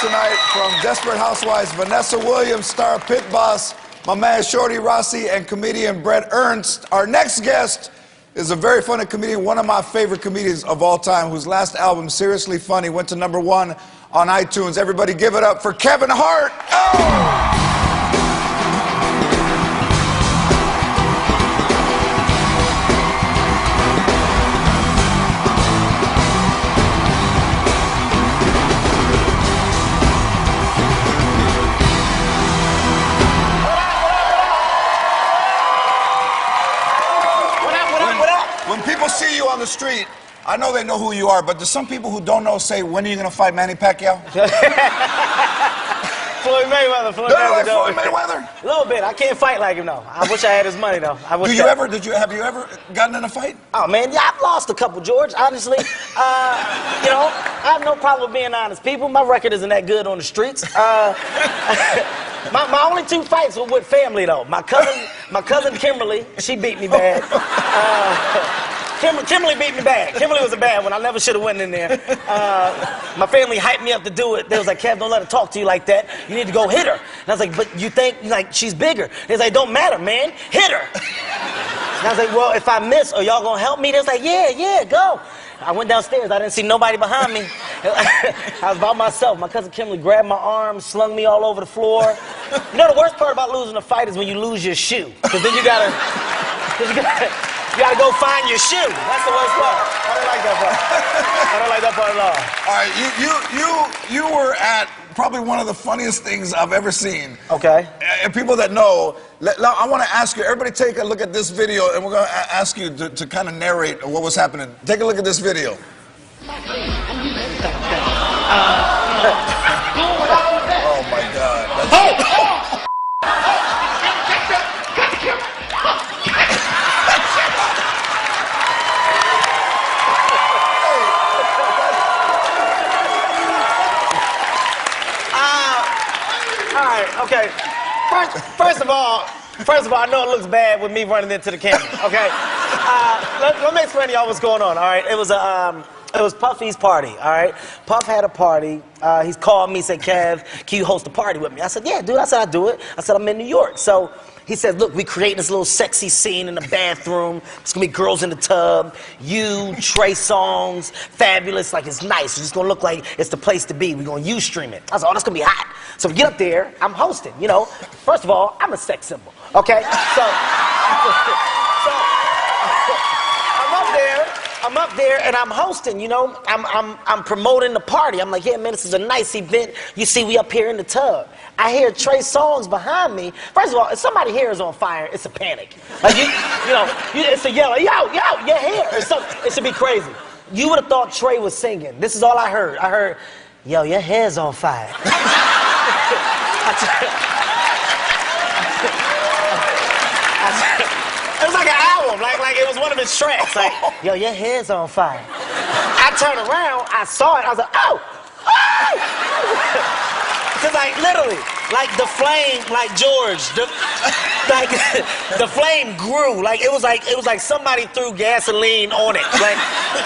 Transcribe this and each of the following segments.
tonight from Desperate Housewives, Vanessa Williams, star Pit Boss, my man Shorty Rossi, and comedian Brett Ernst. Our next guest is a very funny comedian, one of my favorite comedians of all time, whose last album, Seriously Funny, went to #1 on iTunes. Everybody give it up for Kevin Hart. Oh! When people see you on the street, I know they know who you are, but there's some people who don't know say, when are you going to fight Manny Pacquiao? Floyd Mayweather. Floyd Mayweather? A little bit. I can't fight like him, though. I wish I had his money, though. Have you ever gotten in a fight? Oh, man, yeah, I've lost a couple, George, honestly. You know, I have no problem with being honest. People, my record isn't that good on the streets. My only 2 fights were with family, though. My cousin Kimberly, she beat me bad. Kimberly beat me bad. Kimberly was a bad one. I never should have went in there. My family hyped me up to do it. They was like, Kev, don't let her talk to you like that. You need to go hit her. And I was like, but you think, like, she's bigger. They was like, don't matter, man. Hit her. And I was like, well, if I miss, are y'all gonna help me? They was like, yeah, go. I went downstairs. I didn't see nobody behind me. I was by myself. My cousin Kimberly grabbed my arm, slung me all over the floor. You know, the worst part about losing a fight is when you lose your shoe. Because then you gotta go find your shoe. That's the worst part. I don't like that part. I don't like that part at all. All right, you were at probably one of the funniest things I've ever seen. Okay. And people that know, I want to ask you, everybody take a look at this video, and we're going to ask you to kind of narrate what was happening. Take a look at this video. Oh, my God. Okay. First of all, I know it looks bad with me running into the camera. Okay. Let me explain to y'all what's going on. All right. It was Puffy's party. All right. Puff had a party. He's called me, said, Kev, can you host a party with me? I said, yeah, dude. I said, I'll do it. I said, I'm in New York. So he said, look, we creating this little sexy scene in the bathroom. It's gonna be girls in the tub. You, Trey Songz, fabulous. Like, it's nice. It's just gonna look like it's the place to be. We're gonna Ustream it. I said, oh, that's gonna be hot. So we get up there. I'm hosting. You know, first of all, I'm a sex symbol. Okay. So I'm up there and I'm hosting, you know, I'm promoting the party. I'm like, yeah, man, this is a nice event. You see, we up here in the tub. I hear Trey Songz behind me. First of all, if somebody here is on fire, it's a panic. Like, it's a yell, yo, your hair. It should be crazy. You would have thought Trey was singing. This is all I heard. I heard, yo, your hair's on fire. It was like an album, like it was one of his tracks. Like, yo, your hair's on fire. I turned around, I saw it, I was like, oh! Because, like, literally, like the flame, like George, the flame grew. Like it was like somebody threw gasoline on it. Like,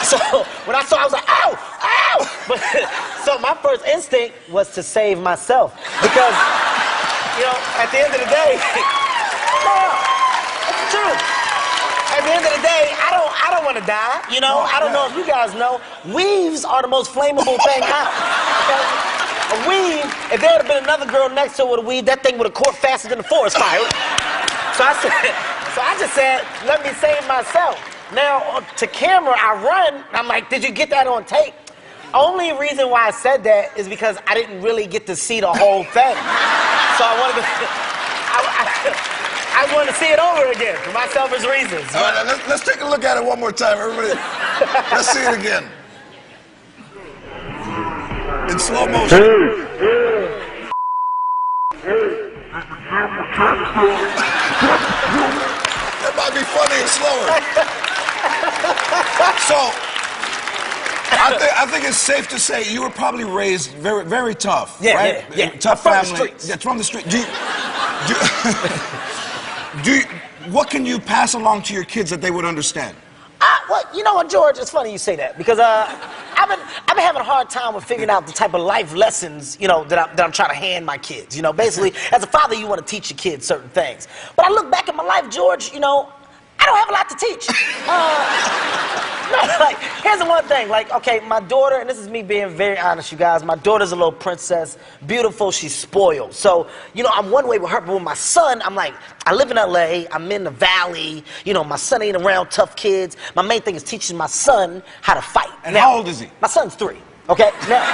so when I saw it, I was like, ow! But so my first instinct was to save myself. Because, you know, at the end of the day, true. At the end of the day, I don't want to die. You know, I don't know if you guys know, weaves are the most flammable thing out. Okay? A weave, if there had been another girl next to her with a weave, that thing would have caught faster than the forest fire. So I just said, let me save myself. Now, to camera, I run. I'm like, did you get that on tape? Only reason why I said that is because I didn't really get to see the whole thing. So I wanted to see it over again for my selfish reasons. All right, let's take a look at it one more time, everybody. Let's see it again. In slow motion. That might be funny and slower. So, I think it's safe to say you were probably raised very, very tough. Yeah, right? yeah. Tough from family. The streets. Yeah, from the street. What can you pass along to your kids that they would understand? Well, you know what, George? It's funny you say that because I've been having a hard time with figuring out the type of life lessons, you know, that I'm trying to hand my kids. You know, basically, as a father, you want to teach your kids certain things. But I look back at my life, George, you know, I don't have a lot to teach. No, like, here's the one thing. Like, okay, my daughter, and this is me being very honest, you guys, my daughter's a little princess, beautiful, she's spoiled. So, you know, I'm one way with her, but with my son, I'm like, I live in LA, I'm in the valley, you know, my son ain't around tough kids. My main thing is teaching my son how to fight. And now, how old is he? My son's 3, okay? Now,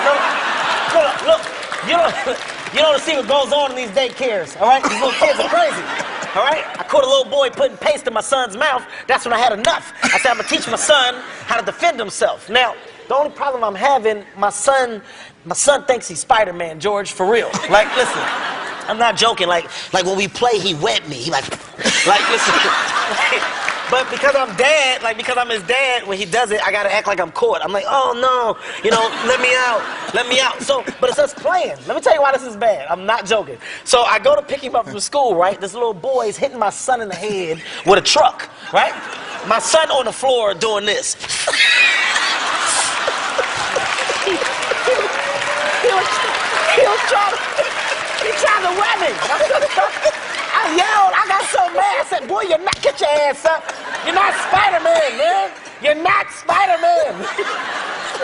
look, you don't see what goes on in these daycares, all right? These little kids are crazy. All right? I caught a little boy putting paste in my son's mouth. That's when I had enough. I said, I'm going to teach my son how to defend himself. Now, the only problem I'm having, my son thinks he's Spider-Man, George, for real. Like, listen, I'm not joking. Like when we play, he wet me. He like listen. But because I'm because I'm his dad, when he does it, I gotta act like I'm caught. I'm like, oh no, you know, let me out. So, but it's us playing. Let me tell you why this is bad. I'm not joking. So I go to pick him up from school, right? This little boy is hitting my son in the head with a truck, right? My son on the floor doing this. He tried to wet me. I yelled, I got so mad, I said, boy, get your ass up. You're not Spider-Man, man. You're not Spider-Man.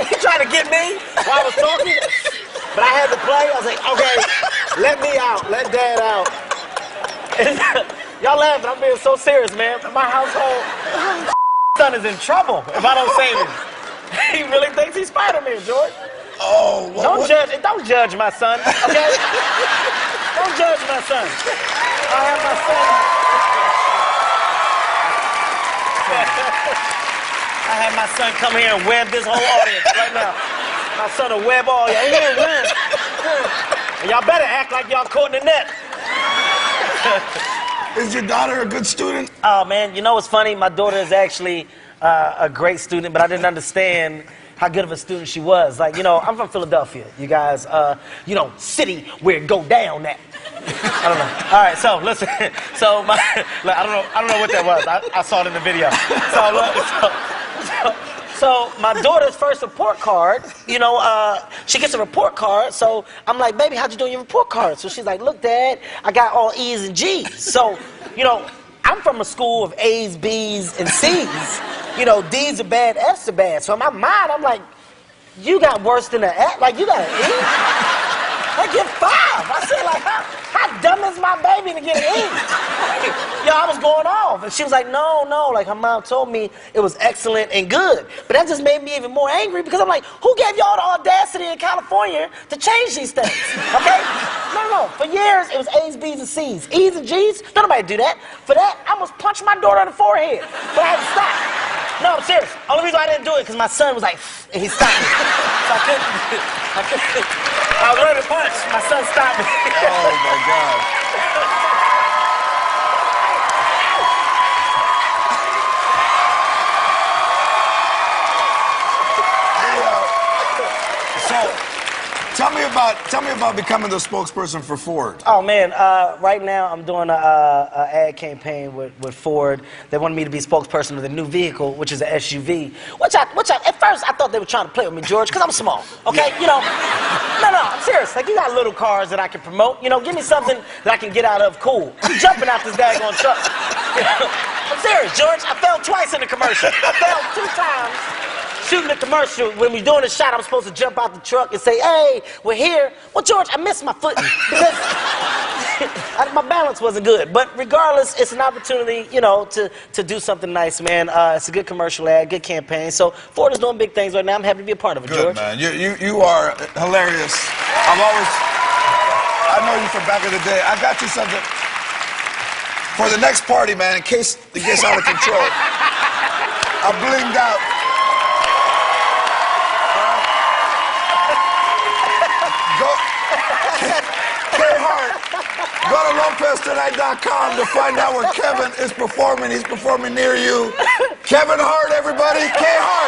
He tried to get me while I was talking, but I had to play. I was like, okay, let me out, let Dad out. Y'all laughing, I'm being so serious, man. My household, son is in trouble if I don't save him. He really thinks he's Spider-Man, George. Oh, well, don't judge my son, okay? Don't judge my son. I have my son. I had my son come here and web this whole audience right now. My son will web all y'all. Y'all better act like y'all caught in the net. Is your daughter a good student? Oh, man, you know what's funny? My daughter is actually a great student, but I didn't understand how good of a student she was. Like, you know, I'm from Philadelphia, you guys. You know, city where it go down at. I don't know. All right, so listen. So I don't know what that was. I saw it in the video. So my daughter's first report card, you know, she gets a report card. So I'm like, baby, how'd you do your report card? So she's like, look, Dad, I got all E's and G's. So, you know, I'm from a school of A's, B's, and C's. You know, D's are bad, F's are bad. So in my mind, I'm like, you got worse than an F? Like, you got an E? Like, you're 5. I said, like, how dumb is my baby to get an E? Yo, I was going off. And she was like, no. Like, her mom told me it was excellent and good. But that just made me even more angry because I'm like, who gave y'all the audacity in California to change these things? Okay? No. For years, it was A's, B's, and C's. E's and G's, don't nobody do that. For that, I almost punched my daughter in the forehead. But I had to stop. No, I'm serious. Only reason I didn't do it because my son was like, and he stopped me. So I couldn't. I was ready to punch. My son stopped me. Oh, my God. Tell me about becoming the spokesperson for Ford. Oh man, right now I'm doing a ad campaign with Ford. They wanted me to be spokesperson of the new vehicle, which is an SUV. Which I at first I thought they were trying to play with me, George, because I'm small. Okay, you know. No, I'm serious. Like, you got little cars that I can promote. You know, give me something that I can get out of cool. I'm jumping out this daggone truck. You know? I'm serious, George. I fell twice in the commercial. I fell 2 times. Shooting the commercial, when we're doing the shot, I'm supposed to jump out the truck and say, hey, we're here. Well, George, I missed my footing because my balance wasn't good. But regardless, it's an opportunity, you know, to do something nice, man. It's a good commercial ad, good campaign. So Ford is doing big things right now. I'm happy to be a part of it, George. Good, man. You are hilarious. I know you from back in the day. I got you something for the next party, man, in case it gets out of control. I blinged out. Hart, go to LopezTonight.com to find out where Kevin is performing. He's performing near you. Kevin Hart, everybody. Hart.